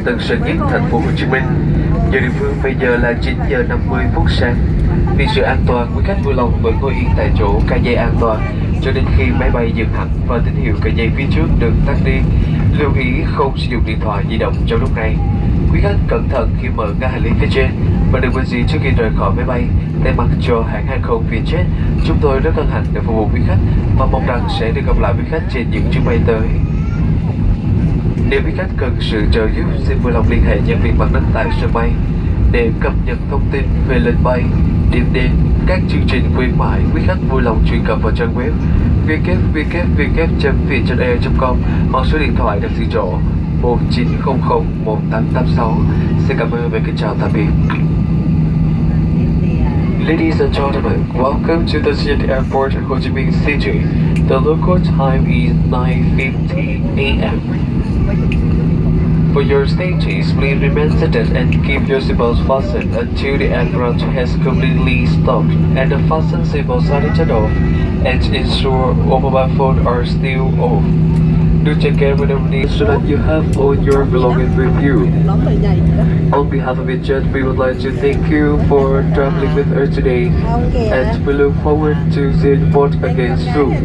Tân Sơn Nhất, thành phố Hồ Chí Minh. Giờ địa phương bây giờ là 9 giờ 50 phút sáng. Vì sự an toàn, quý khách vui lòng vẫn ngồi yên tại chỗ, cài dây an toàn cho đến khi máy bay dừng hẳn và tín hiệu cài dây phía trước được tắt đi. Lưu ý không sử dụng điện thoại di động trong lúc này. Quý khách cẩn thận khi mở ga hành lý phía trên và đừng quên gì trước khi rời khỏi máy bay. Thay mặt cho hãng hàng không Vietjet, chúng tôi rất hân hạnh được phục vụ quý khách và mong rằng sẽ được gặp lại quý khách trên những chuyến bay tới. Nếu quý khách cần sự trợ giúp, xin vui lòng liên hệ nhân viên mặt đất tại sân bay để cập nhật thông tin về lịch bay, điểm đến, các chương trình khuyến mãi. Quý khách vui lòng truy cập vào trang web www.vietjetair.com hoặc số điện thoại được giữ chỗ 19001886. Xin cảm ơn và kính chào tạm biệt. Ladies and gentlemen, welcome to the Vietjet Airport, Ho Chi Minh City. The local time is 9:50 a.m. For your safety, please remain seated and keep your seatbelts fastened until the aircraft has completely stopped and the fasten seatbelts are turned off, and ensure all mobile phones are still off. Do check carefully so that you have all your belongings with you. On behalf of Vietjet, we would like to thank you for traveling with us today, and we look forward to seeing you both again soon.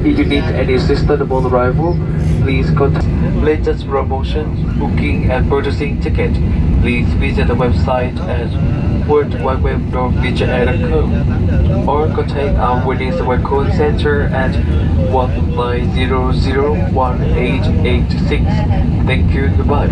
If you need any assistance upon arrival, please contact latest promotions, booking and purchasing ticket. Please visit the website at worldwideweb.vietjet.com or contact our Winning World Call Center at 19001886. Thank you, goodbye.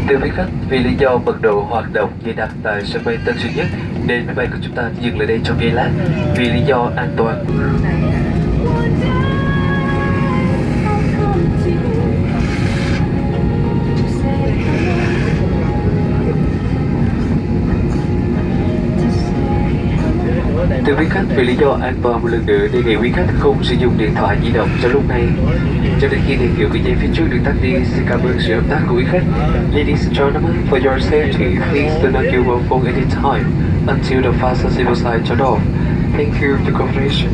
Thưa quý khách, vì lý do mật độ hoạt động dày đặc tại sân bay Tân Sơn Nhất nên máy bay của chúng ta dừng lại đây trong giây lát vì lý do an toàn. Thưa quý khách, vì lý do an toàn một lần nữa đề nghị quý khách không sử dụng điện thoại di động trong lúc này cho đến khi đèn hiệu cái dây phía trước được tắt đi. Xin cảm ơn sự hợp tác của quý khách. Ladies and gentlemen, for your safety, please do not use your phone any time until the fasten seatbelt sign turned off. Thank you for your cooperation.